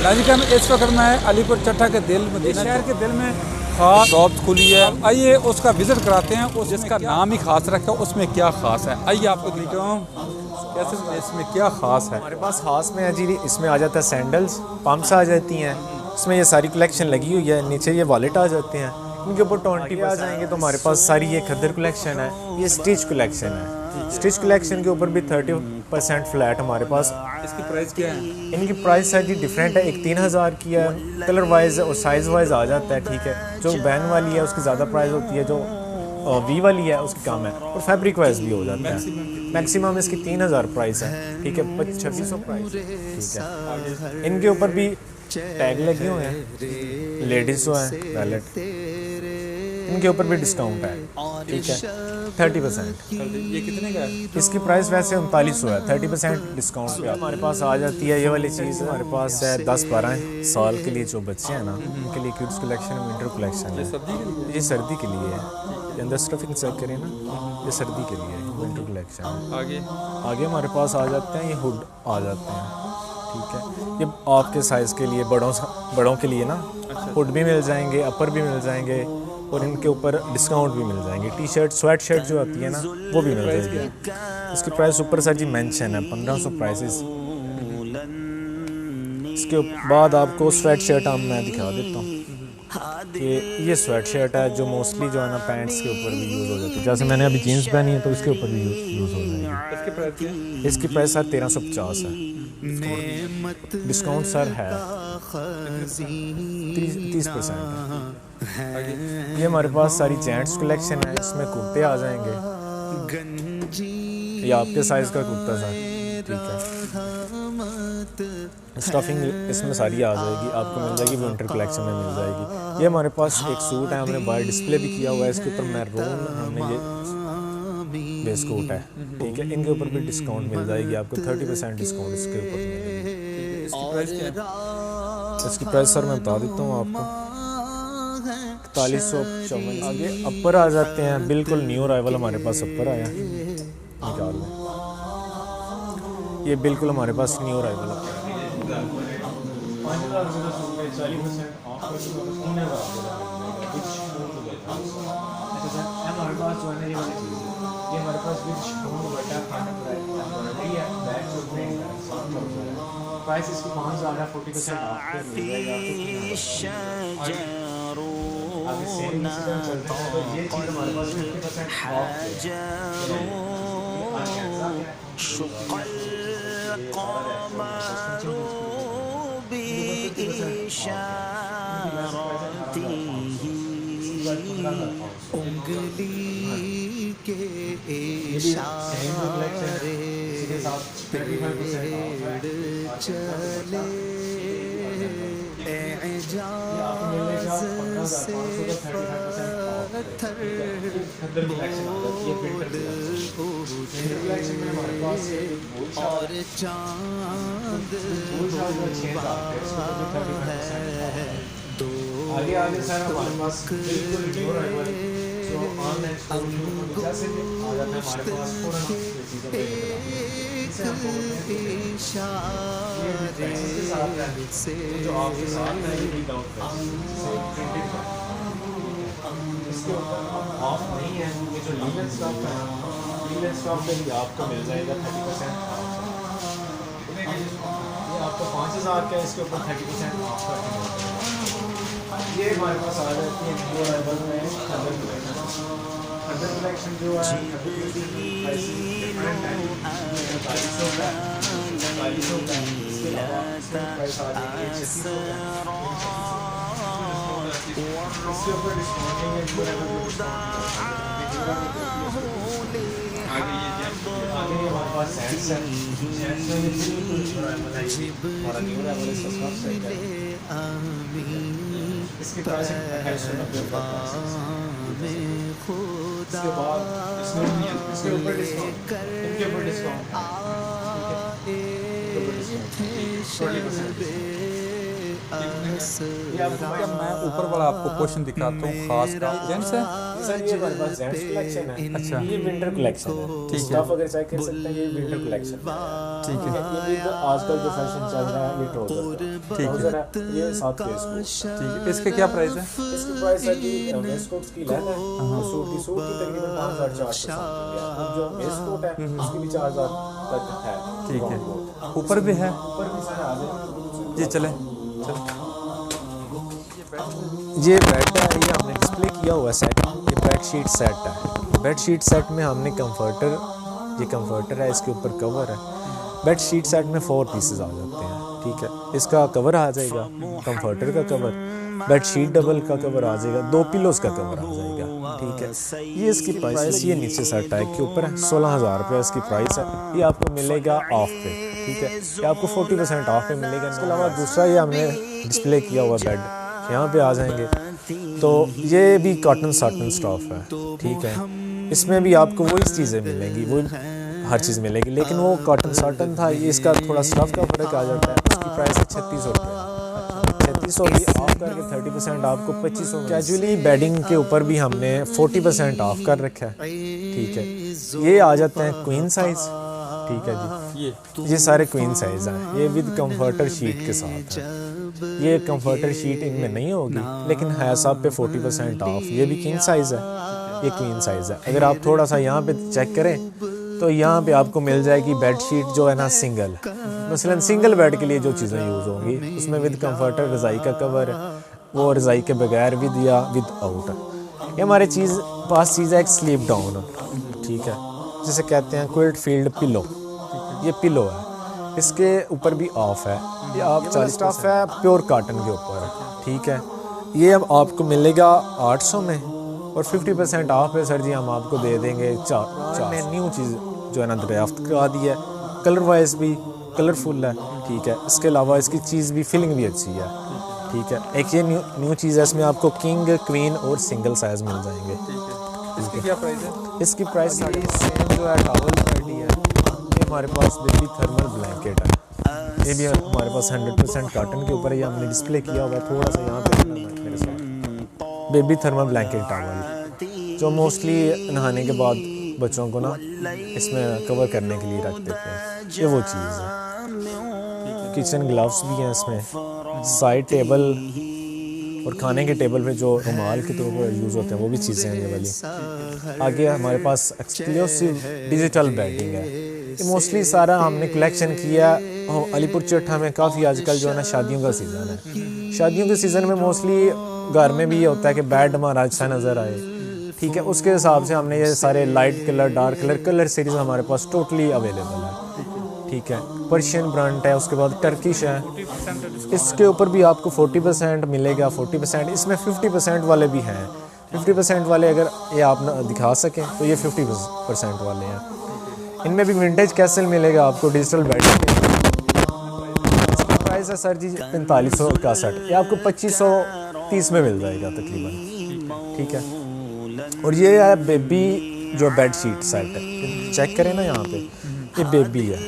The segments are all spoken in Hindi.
नाजिकान इस वक्त मैं अलीपुर चट्टा के दिल मदीना शहर के दिल में खास शॉप खुली है। आइए उसका विजिट कराते हैं। उस जिसका नाम ही खास रखा है उसमें क्या खास है, आइए आपको दिखाता हूँ कैसे इसमें क्या खास है। हमारे पास खास में है जी, इसमें आ जाता है सैंडल्स, पम्प्स आ जाती हैं, इसमें ये सारी कलेक्शन लगी हुई है। नीचे ये वॉलेट आ जाते हैं, इनके ऊपर 20 आ जाएंगे तो हमारे पास सारी ये खद्दर कलेक्शन है, ये स्टिच कलेक्शन है। स्टिच कलेक्शन के ऊपर भी 30% फ्लैट हमारे पास। इसकी प्राइस क्या है? इनकी प्राइस है जी डिफरेंट है, एक 3000 की है, कलर वाइज और साइज़ वाइज आ जाता है। ठीक है, जो बैन वाली है उसकी ज़्यादा प्राइस होती है, जो वी वाली है उसकी कम है, और फैब्रिक वाइज भी हो जाता है। मैक्सिमम इसकी 3000 प्राइस है। ठीक है, 2600 प्राइस। ठीक है, इनके ऊपर भी टैग लगे हुए हैं, लेडीज़ जो हैं वैलेट, इनके ऊपर भी डिस्काउंट है। ठीक है, 30%। ये कितने का है? इसकी प्राइस वैसे 3900 है, 30% डिस्काउंट पे हमारे पास आ जाती है। ये वाली चीज़ हमारे पास है 10-12 साल के लिए जो बच्चे हैं ना, उनके लिए किड्स कलेक्शन, विंटर कलेक्शन है। ये सर्दी के लिए है, ये अंदर स्टफिंग चेक करें ना, ये सर्दी के लिए है, विंटर कलेक्शन है। आगे हमारे पास आ जाते हैं ये हुड आ जाते हैं। ठीक है, ये आपके साइज़ के लिए, बड़ों के लिए ना, हुड भी मिल जाएंगे, अपर भी मिल जाएंगे, और इनके ऊपर डिस्काउंट भी मिल जाएंगे। टी शर्ट, स्वेट शर्ट जो आती है ना, वो भी मिल जाएगी। इसकी प्राइस ऊपर सर जी मेंशन है, 1500 प्राइसेस। इसके बाद आपको स्वेट शर्ट मैं दिखा देता हूँ कि ये स्वेट शर्ट है जो मोस्टली जो है ना पैंट्स के ऊपर भी यूज़ हो जाती है। जैसे मैंने अभी जीन्स पहनी है तो इसके ऊपर भी यूज़ हो जाएगी। इसकी प्राइस सर 1350 है। डिस्काउंट सर है 30% है। ये हमारे पास सारी जेंट्स कलेक्शन है, इसमें कुर्ते आ जाएंगे, ये आपके साइज़ का कुर्ता सर। ठीक है, स्टफिंग इसमें सारी आ जाएगी, आपको मिल जाएगी, विंटर कलेक्शन में मिल जाएगी। ये हमारे पास एक सूट है, हमने बाहर डिस्प्ले भी किया हुआ है, इसके ऊपर मैरून हमने ये बेस कोट है। ठीक है, इनके ऊपर भी डिस्काउंट मिल जाएगी आपको, 30% डिस्काउंट इसके ऊपर मिलेगी। इसकी प्राइस सर मैं बता देता हूँ आपको, 4154। आगे अपर आ जाते हैं, बिल्कुल न्यू अराइवल हमारे पास अपर आया, निकाल लें, ये बिल्कुल हमारे पास न्यू अराइवल है। ये हमारे पास प्राइस इसकी 5000 है, 40% ऑफ पे मिल जाएगा आपको। ये चीज़ हमारे पास 50% ऑफ उंगली के इशारे पेड़ चले एजाज़ से पत्थर बोल उठे और चाँद हुआ है दो आगे सर हमारे पास इसके ऊपर ऑफ नहीं है, ये जो लीगल स्टॉक है, लीगल स्टॉक पे भी आपको मिल जाएगा 30% ऑफ। ये आपको 5000 का, इसके ऊपर 30% ऑफ करके मिल जाएगा। ये हमारे पास आ जाती है न्यू अराइवल में खद्दर कलेक्शन जो है, इसके अलावा प्राइस आ जाएगी 3600। इसके ऊपर डिस्काउंट नहीं है, आगे हमारे पास सेंट्स है, सेंट्स में बिल्कुल हमारा न्यू अराइवल सस्ता सेट है। इसकी प्राइस 2890 इसके बाद इसके ऊपर डिस्काउंट, इनके ऊपर डिस्काउंट 20% क्या मैं ऊपर वाला आपको क्वेश्चन दिखाता हूँ खास का जेंट्स है। सर ये हमारे पास जेंट्स कलेक्शन है। अच्छा। ये विंटर कलेक्शन है। ठीक है। स्टफ अगर चेक कर सकते हैं ये विंटर कलेक्शन है। ठीक है। ये भी तो आजकल जो फैशन चल रहा है ये ट्राउजर है। ये 7 वेस्ट कोट। ठीक है। इसके क्या प्राइस है? इसकी प्राइस है जी वेस्ट कोट्स की लेंथ है और सूट की तकरीबन 5400 है। जो वेस्ट कोट है उसकी भी 4000 तक है। ठीक है। ऊपर भी है? ऊपर भी सर आ जाए जी चले। ये बेड है, ये हमने डिस्प्ले किया हुआ सेट। ये बेड शीट सेट है। बेड शीट सेट में हमने कंफर्टर, ये कंफर्टर है, इसके ऊपर कवर है। बेड शीट सेट में 4 पीसेस आ जाते हैं। ठीक है। इसका कवर आ जाएगा, कंफर्टर का कवर, बेड शीट डबल का कवर आ जाएगा, 2 पिलोज का कवर आ जाएगा। ठीक है। ये इसकी प्राइस, ये नीचे सेट टैग के ऊपर है, 16,000 रुपये इसकी प्राइस है। ये आपको मिलेगा ऑफ पे। ठीक है। ये आपको 40% ऑफ पे मिलेगा। इसके अलावा दूसरा ये हमने डिस्प्ले किया हुआ बेड यहाँ पे आ जाएंगे तो ये भी कॉटन साटन स्टफ है। ठीक है। इसमें भी आपको वही चीज़ें मिलेंगी, वो हर चीज़ मिलेगी, लेकिन वो कॉटन साटन था, ये इसका थोड़ा स्टफ का फर्क आ जाता है। उसकी प्राइस है 3600 रुपये। 3600 भी ऑफ करके 30% आपको 2500। कैजुअली बेडिंग के ऊपर भी हमने 40% ऑफ कर रखा है। ठीक है। ये आ जाते हैं क्वीन साइज़। ठीक है जी। ये सारे क्वीन साइज़ हैं। ये विद कंफर्टर शीट के साथ है। ये कंफर्टर शीट इनमें नहीं होगी, लेकिन है सब पे 40% ऑफ। ये भी किंग साइज़ है, ये क्वीन साइज़ है। अगर आप थोड़ा सा यहाँ पे चेक करें तो यहाँ पे आपको मिल जाएगी बेड शीट जो है ना सिंगल, मसलन सिंगल बेड के लिए जो चीज़ें यूज़ होंगी उसमें विद कंफर्टर, रज़ाई का कवर, वो रज़ाई के बगैर विद या विद आउट। ये हमारे पास चीज़ है एक स्लीप डाउन। ठीक है। जिसे कहते हैं क्विल्ट फील्ड पिलो। ये पिलो है, इसके ऊपर भी ऑफ है। ये आप 40 ऑफ है प्योर कॉटन के ऊपर। ठीक है। ये अब आपको मिलेगा 800 में और 50% ऑफ है सर जी। हम आपको दे देंगे 4 न्यू चीज़ जो है ना दरियाफ्त करा दी है। कलर वाइज भी कलरफुल है। ठीक है। इसके अलावा इसकी चीज़ भी फीलिंग भी अच्छी है। ठीक है। एक ये न्यू चीज़ है, इसमें आपको किंग, क्वीन और सिंगल साइज़ मिल जाएंगे। इसकी क्या प्राइस है? इसकी प्राइस सारी सेम जो है टॉवल पैडी है। ये हमारे पास बेबी थर्मल ब्लैंकेट है। ये भी हमारे पास 100% कॉटन के ऊपर है। ये हमने डिस्प्ले किया हुआ है, थोड़ा सा यहाँ पे मेरे साथ। बेबी थर्मल ब्लैंकेट टॉवल जो मोस्टली नहाने के बाद बच्चों को ना इसमें कवर करने के लिए रख देते हैं। ये वो चीज़ है। किचन ग्लव्स भी हैं इसमें। साइड टेबल और खाने के टेबल पे जो रुमाल के तौर पर यूज़ होते हैं वो भी चीज़ें हैं ये वाली। आगे हमारे पास एक्सक्लूसिव डिजिटल बेडिंग है। ये मोस्टली सारा हमने कलेक्शन किया। अलीपुर चट्टा में काफ़ी आजकल जो है ना शादियों का सीज़न है। शादियों के सीज़न में मोस्टली घर में भी ये होता है कि बेड हमारा अच्छा नज़र आए। ठीक है। उसके हिसाब से हमने ये सारे light colour, dark colour series हमारे पास टोटली अवेलेबल है। ठीक है। पर्शियन ब्रांड है, उसके बाद टर्किश है। इसके ऊपर भी आपको 40% मिलेगा। 40% इसमें 50% वाले भी हैं। 50% वाले अगर ये आप दिखा सकें तो ये 50% वाले हैं। इनमें भी विंटेज कैसल मिलेगा आपको डिजिटल बेड। इसकी प्राइस है सर जी 4500 का सेट। ये आपको 2530 में मिल जाएगा तकरीबन। ठीक है। और ये है बेबी जो बेड शीट सेट है। चेक करें ना यहाँ पे, ये बेबी है,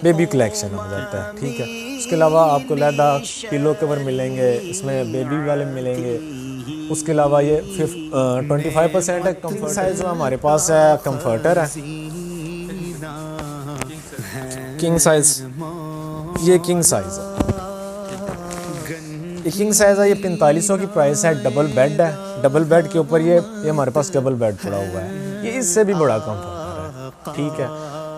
बेबी कलेक्शन हो जाता है। ठीक है। उसके अलावा आपको लैदा पिलो कवर मिलेंगे, इसमें बेबी वाले मिलेंगे। उसके अलावा ये 25% है। कंफर्ट साइज जो हमारे पास है कंफर्टर है किंग साइज। ये किंग साइज है, ये किंग साइज है। ये 4500 की प्राइस है। डबल बेड है। डबल बेड के ऊपर ये हमारे पास डबल बेड पड़ा हुआ है। ये इससे भी बड़ा कंफर्टर है। ठीक है।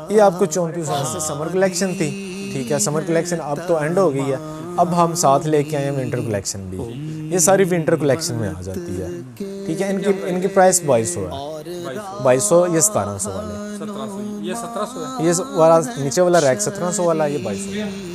ये आपको 34 से समर कलेक्शन थी। ठीक है। समर कलेक्शन अब तो एंड हो गई है। अब हम साथ लेके आए हैं विंटर कलेक्शन भी। ये सारी विंटर कलेक्शन में आ जाती है। ठीक है। इनकी प्राइस 2200 है। 2200। ये 1700 वाले। 1700। ये 1700 है। ये वाला नीचे वाला रैक 1700 वाला, ये 2200।